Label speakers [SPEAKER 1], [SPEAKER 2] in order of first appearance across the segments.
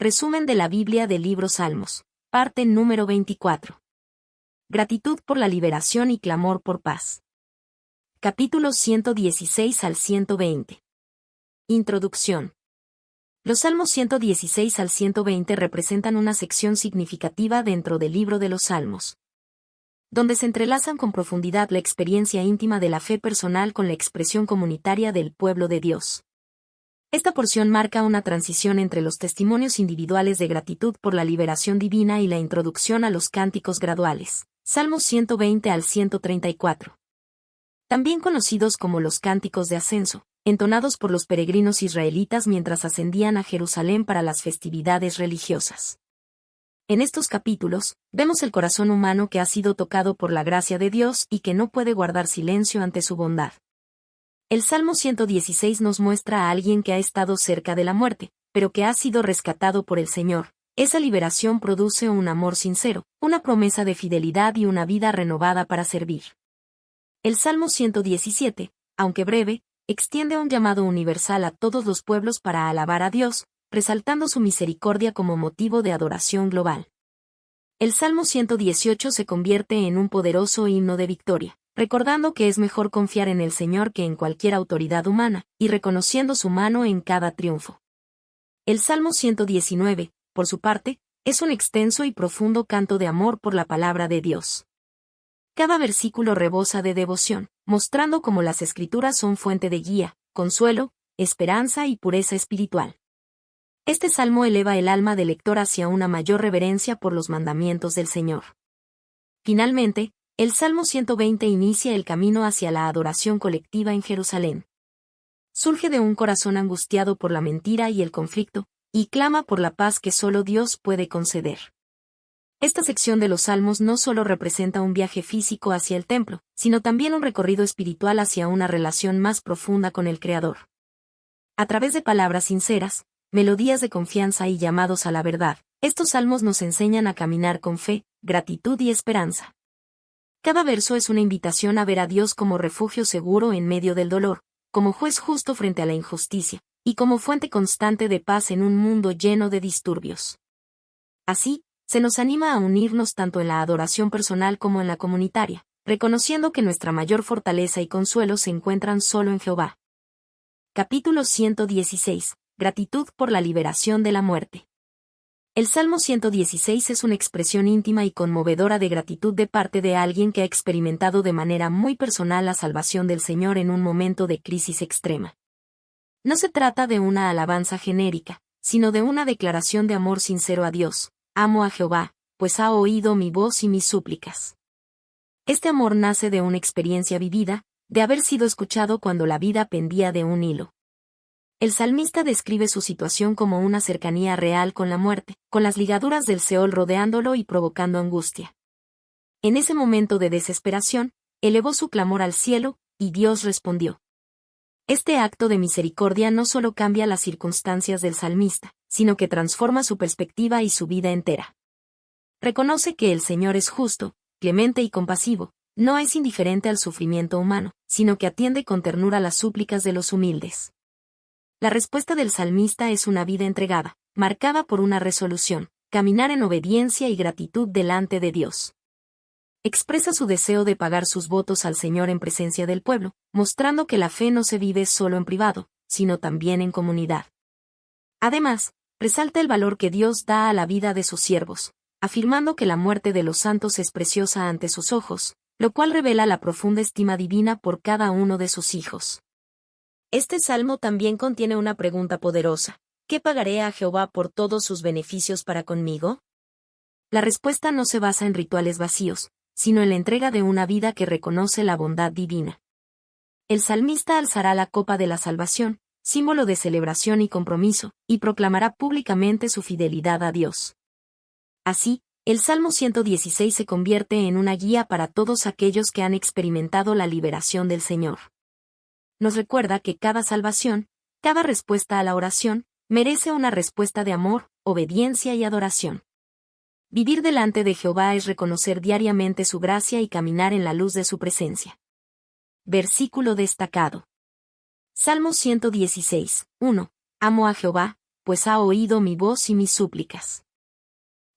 [SPEAKER 1] Resumen de la Biblia del libro Salmos. Parte número 24. Gratitud por la liberación y clamor por paz. Capítulos 116 al 120. Introducción. Los Salmos 116 al 120 representan una sección significativa dentro del libro de los Salmos, donde se entrelazan con profundidad la experiencia íntima de la fe personal con la expresión comunitaria del pueblo de Dios. Esta porción marca una transición entre los testimonios individuales de gratitud por la liberación divina y la introducción a los cánticos graduales. Salmos 120 al 134. También conocidos como los cánticos de ascenso, entonados por los peregrinos israelitas mientras ascendían a Jerusalén para las festividades religiosas. En estos capítulos, vemos el corazón humano que ha sido tocado por la gracia de Dios y que no puede guardar silencio ante su bondad. El Salmo 116 nos muestra a alguien que ha estado cerca de la muerte, pero que ha sido rescatado por el Señor. Esa liberación produce un amor sincero, una promesa de fidelidad y una vida renovada para servir. El Salmo 117, aunque breve, extiende un llamado universal a todos los pueblos para alabar a Dios, resaltando su misericordia como motivo de adoración global. El Salmo 118 se convierte en un poderoso himno de victoria, recordando que es mejor confiar en el Señor que en cualquier autoridad humana, y reconociendo su mano en cada triunfo. El Salmo 119, por su parte, es un extenso y profundo canto de amor por la palabra de Dios. Cada versículo rebosa de devoción, mostrando cómo las Escrituras son fuente de guía, consuelo, esperanza y pureza espiritual. Este salmo eleva el alma del lector hacia una mayor reverencia por los mandamientos del Señor. Finalmente, el Salmo 120 inicia el camino hacia la adoración colectiva en Jerusalén. Surge de un corazón angustiado por la mentira y el conflicto, y clama por la paz que solo Dios puede conceder. Esta sección de los Salmos no solo representa un viaje físico hacia el templo, sino también un recorrido espiritual hacia una relación más profunda con el Creador. A través de palabras sinceras, melodías de confianza y llamados a la verdad, estos salmos nos enseñan a caminar con fe, gratitud y esperanza. Cada verso es una invitación a ver a Dios como refugio seguro en medio del dolor, como juez justo frente a la injusticia, y como fuente constante de paz en un mundo lleno de disturbios. Así, se nos anima a unirnos tanto en la adoración personal como en la comunitaria, reconociendo que nuestra mayor fortaleza y consuelo se encuentran solo en Jehová. Capítulo 116. Gratitud por la liberación de la muerte. El Salmo 116 es una expresión íntima y conmovedora de gratitud de parte de alguien que ha experimentado de manera muy personal la salvación del Señor en un momento de crisis extrema. No se trata de una alabanza genérica, sino de una declaración de amor sincero a Dios. Amo a Jehová, pues ha oído mi voz y mis súplicas. Este amor nace de una experiencia vivida, de haber sido escuchado cuando la vida pendía de un hilo. El salmista describe su situación como una cercanía real con la muerte, con las ligaduras del Seol rodeándolo y provocando angustia. En ese momento de desesperación, elevó su clamor al cielo, y Dios respondió. Este acto de misericordia no solo cambia las circunstancias del salmista, sino que transforma su perspectiva y su vida entera. Reconoce que el Señor es justo, clemente y compasivo, no es indiferente al sufrimiento humano, sino que atiende con ternura las súplicas de los humildes. La respuesta del salmista es una vida entregada, marcada por una resolución, caminar en obediencia y gratitud delante de Dios. Expresa su deseo de pagar sus votos al Señor en presencia del pueblo, mostrando que la fe no se vive solo en privado, sino también en comunidad. Además, resalta el valor que Dios da a la vida de sus siervos, afirmando que la muerte de los santos es preciosa ante sus ojos, lo cual revela la profunda estima divina por cada uno de sus hijos. Este salmo también contiene una pregunta poderosa. ¿Qué pagaré a Jehová por todos sus beneficios para conmigo? La respuesta no se basa en rituales vacíos, sino en la entrega de una vida que reconoce la bondad divina. El salmista alzará la copa de la salvación, símbolo de celebración y compromiso, y proclamará públicamente su fidelidad a Dios. Así, el Salmo 116 se convierte en una guía para todos aquellos que han experimentado la liberación del Señor. Nos recuerda que cada salvación, cada respuesta a la oración, merece una respuesta de amor, obediencia y adoración. Vivir delante de Jehová es reconocer diariamente su gracia y caminar en la luz de su presencia. Versículo destacado. Salmo 116, 1. Amo a Jehová, pues ha oído mi voz y mis súplicas.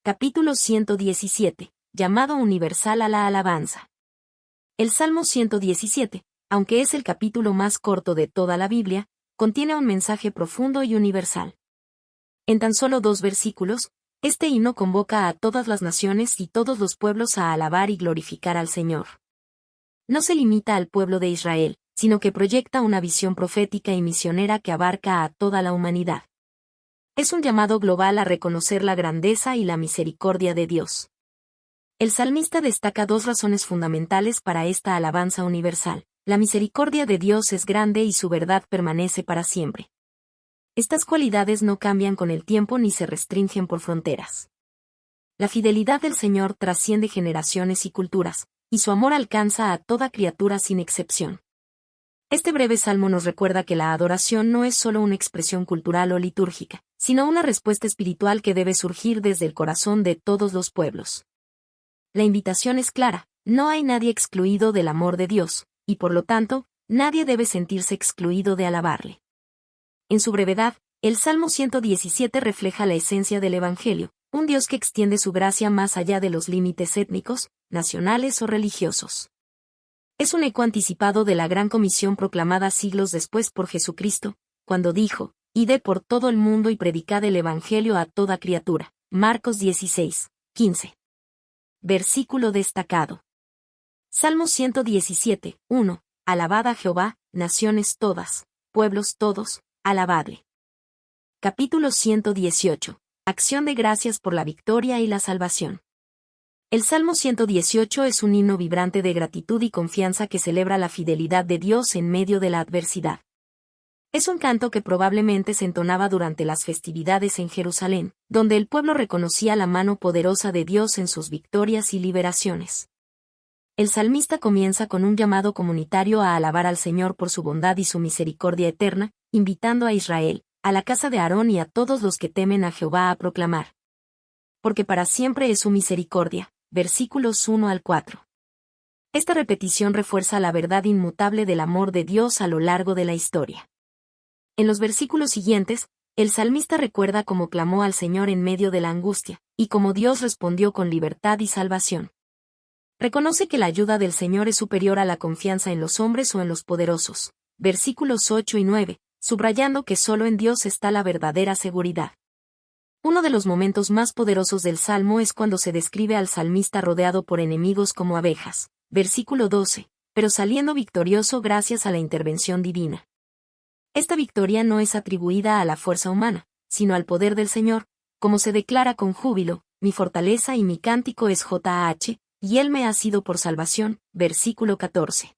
[SPEAKER 1] Capítulo 117. Llamado universal a la alabanza. El Salmo 117, aunque es el capítulo más corto de toda la Biblia, contiene un mensaje profundo y universal. En tan solo 2 versículos, este himno convoca a todas las naciones y todos los pueblos a alabar y glorificar al Señor. No se limita al pueblo de Israel, sino que proyecta una visión profética y misionera que abarca a toda la humanidad. Es un llamado global a reconocer la grandeza y la misericordia de Dios. El salmista destaca 2 razones fundamentales para esta alabanza universal. La misericordia de Dios es grande y su verdad permanece para siempre. Estas cualidades no cambian con el tiempo ni se restringen por fronteras. La fidelidad del Señor trasciende generaciones y culturas, y su amor alcanza a toda criatura sin excepción. Este breve salmo nos recuerda que la adoración no es solo una expresión cultural o litúrgica, sino una respuesta espiritual que debe surgir desde el corazón de todos los pueblos. La invitación es clara: no hay nadie excluido del amor de Dios, y por lo tanto, nadie debe sentirse excluido de alabarle. En su brevedad, el Salmo 117 refleja la esencia del Evangelio, un Dios que extiende su gracia más allá de los límites étnicos, nacionales o religiosos. Es un eco anticipado de la gran comisión proclamada siglos después por Jesucristo, cuando dijo: «Id por todo el mundo y predicad el Evangelio a toda criatura». Marcos 16, 15. Versículo destacado. Salmo 117, 1. Alabad a Jehová, naciones todas, pueblos todos, alabadle. Capítulo 118. Acción de gracias por la victoria y la salvación. El Salmo 118 es un himno vibrante de gratitud y confianza que celebra la fidelidad de Dios en medio de la adversidad. Es un canto que probablemente se entonaba durante las festividades en Jerusalén, donde el pueblo reconocía la mano poderosa de Dios en sus victorias y liberaciones. El salmista comienza con un llamado comunitario a alabar al Señor por su bondad y su misericordia eterna, invitando a Israel, a la casa de Aarón y a todos los que temen a Jehová a proclamar: «Porque para siempre es su misericordia». Versículos 1 al 4. Esta repetición refuerza la verdad inmutable del amor de Dios a lo largo de la historia. En los versículos siguientes, el salmista recuerda cómo clamó al Señor en medio de la angustia, y cómo Dios respondió con libertad y salvación. Reconoce que la ayuda del Señor es superior a la confianza en los hombres o en los poderosos. Versículos 8 y 9, subrayando que solo en Dios está la verdadera seguridad. Uno de los momentos más poderosos del Salmo es cuando se describe al salmista rodeado por enemigos como abejas. Versículo 12, pero saliendo victorioso gracias a la intervención divina. Esta victoria no es atribuida a la fuerza humana, sino al poder del Señor, como se declara con júbilo: «Mi fortaleza y mi cántico es JH, y Él me ha sido por salvación». Versículo 14.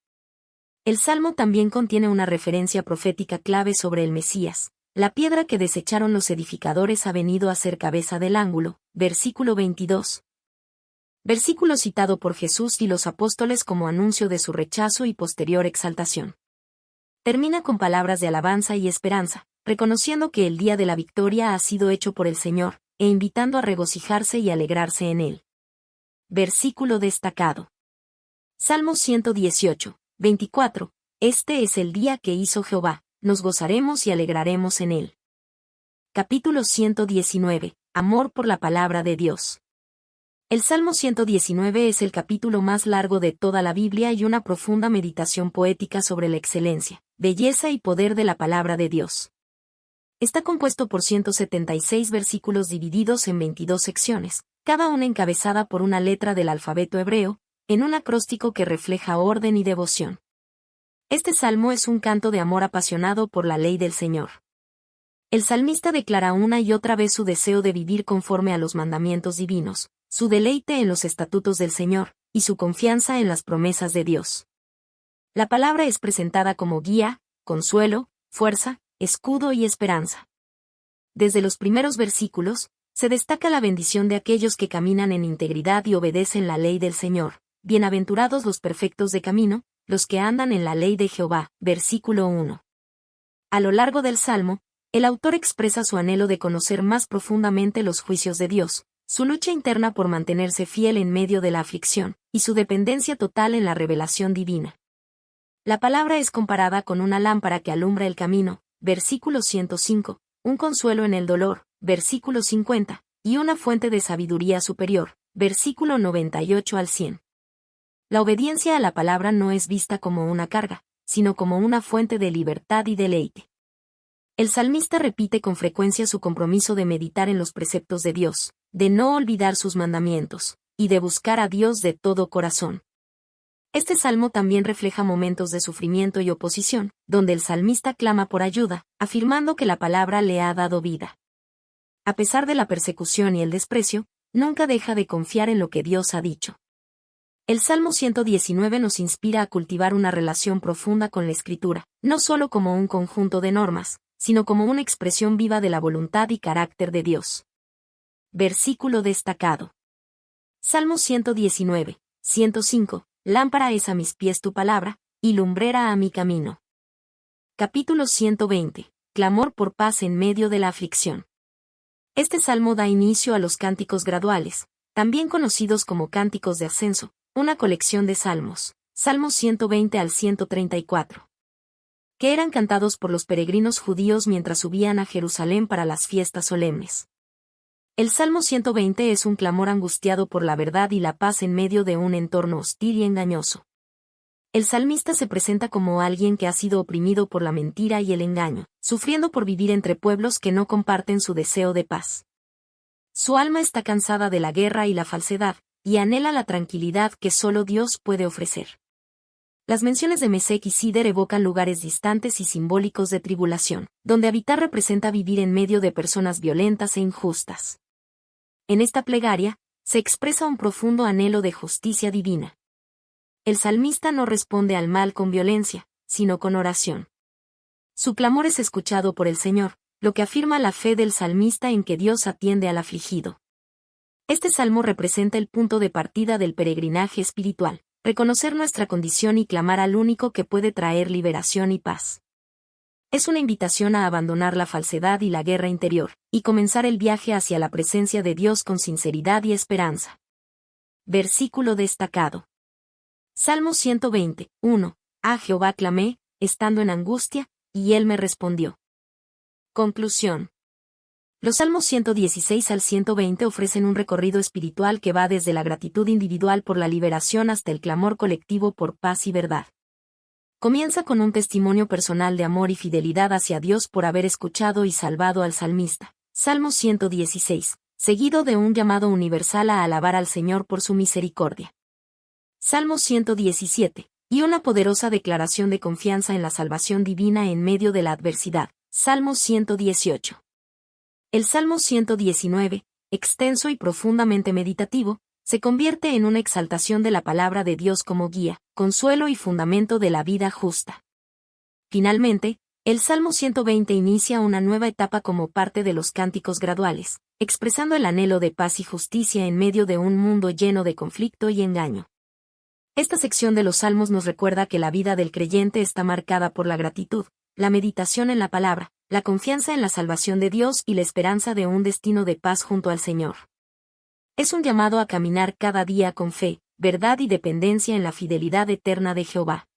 [SPEAKER 1] El Salmo también contiene una referencia profética clave sobre el Mesías. «La piedra que desecharon los edificadores ha venido a ser cabeza del ángulo». Versículo 22. Versículo citado por Jesús y los apóstoles como anuncio de su rechazo y posterior exaltación. Termina con palabras de alabanza y esperanza, reconociendo que el día de la victoria ha sido hecho por el Señor, e invitando a regocijarse y alegrarse en él. Versículo destacado. Salmo 118, 24. Este es el día que hizo Jehová, nos gozaremos y alegraremos en él. Capítulo 119. Amor por la palabra de Dios. El Salmo 119 es el capítulo más largo de toda la Biblia y una profunda meditación poética sobre la excelencia, belleza y poder de la palabra de Dios. Está compuesto por 176 versículos divididos en 22 secciones, cada una encabezada por una letra del alfabeto hebreo, en un acróstico que refleja orden y devoción. Este salmo es un canto de amor apasionado por la ley del Señor. El salmista declara una y otra vez su deseo de vivir conforme a los mandamientos divinos, su deleite en los estatutos del Señor, y su confianza en las promesas de Dios. La palabra es presentada como guía, consuelo, fuerza, escudo y esperanza. Desde los primeros versículos, se destaca la bendición de aquellos que caminan en integridad y obedecen la ley del Señor. Bienaventurados los perfectos de camino, los que andan en la ley de Jehová. Versículo 1. A lo largo del Salmo, el autor expresa su anhelo de conocer más profundamente los juicios de Dios, su lucha interna por mantenerse fiel en medio de la aflicción, y su dependencia total en la revelación divina. La palabra es comparada con una lámpara que alumbra el camino. Versículo 105, un consuelo en el dolor, versículo 50, y una fuente de sabiduría superior, versículo 98 al 100. La obediencia a la palabra no es vista como una carga, sino como una fuente de libertad y deleite. El salmista repite con frecuencia su compromiso de meditar en los preceptos de Dios, de no olvidar sus mandamientos, y de buscar a Dios de todo corazón. Este salmo también refleja momentos de sufrimiento y oposición, donde el salmista clama por ayuda, afirmando que la palabra le ha dado vida. A pesar de la persecución y el desprecio, nunca deja de confiar en lo que Dios ha dicho. El Salmo 119 nos inspira a cultivar una relación profunda con la Escritura, no solo como un conjunto de normas, sino como una expresión viva de la voluntad y carácter de Dios. Versículo destacado. Salmo 119, 105. Lámpara es a mis pies tu palabra, y lumbrera a mi camino. Capítulo 120. Clamor por paz en medio de la aflicción. Este salmo da inicio a los cánticos graduales, también conocidos como cánticos de ascenso, una colección de salmos, Salmos 120 al 134, que eran cantados por los peregrinos judíos mientras subían a Jerusalén para las fiestas solemnes. El Salmo 120 es un clamor angustiado por la verdad y la paz en medio de un entorno hostil y engañoso. El salmista se presenta como alguien que ha sido oprimido por la mentira y el engaño, sufriendo por vivir entre pueblos que no comparten su deseo de paz. Su alma está cansada de la guerra y la falsedad, y anhela la tranquilidad que solo Dios puede ofrecer. Las menciones de Mesec y Sider evocan lugares distantes y simbólicos de tribulación, donde habitar representa vivir en medio de personas violentas e injustas. En esta plegaria, se expresa un profundo anhelo de justicia divina. El salmista no responde al mal con violencia, sino con oración. Su clamor es escuchado por el Señor, lo que afirma la fe del salmista en que Dios atiende al afligido. Este salmo representa el punto de partida del peregrinaje espiritual, reconocer nuestra condición y clamar al único que puede traer liberación y paz. Es una invitación a abandonar la falsedad y la guerra interior, y comenzar el viaje hacia la presencia de Dios con sinceridad y esperanza. Versículo destacado. Salmo 120, 1. A Jehová clamé, estando en angustia, y él me respondió. Conclusión. Los Salmos 116 al 120 ofrecen un recorrido espiritual que va desde la gratitud individual por la liberación hasta el clamor colectivo por paz y verdad. Comienza con un testimonio personal de amor y fidelidad hacia Dios por haber escuchado y salvado al salmista. Salmo 116, seguido de un llamado universal a alabar al Señor por su misericordia. Salmo 117, y una poderosa declaración de confianza en la salvación divina en medio de la adversidad. Salmo 118. El Salmo 119, extenso y profundamente meditativo, se convierte en una exaltación de la palabra de Dios como guía, consuelo y fundamento de la vida justa. Finalmente, el Salmo 120 inicia una nueva etapa como parte de los cánticos graduales, expresando el anhelo de paz y justicia en medio de un mundo lleno de conflicto y engaño. Esta sección de los Salmos nos recuerda que la vida del creyente está marcada por la gratitud, la meditación en la palabra, la confianza en la salvación de Dios y la esperanza de un destino de paz junto al Señor. Es un llamado a caminar cada día con fe, verdad y dependencia en la fidelidad eterna de Jehová.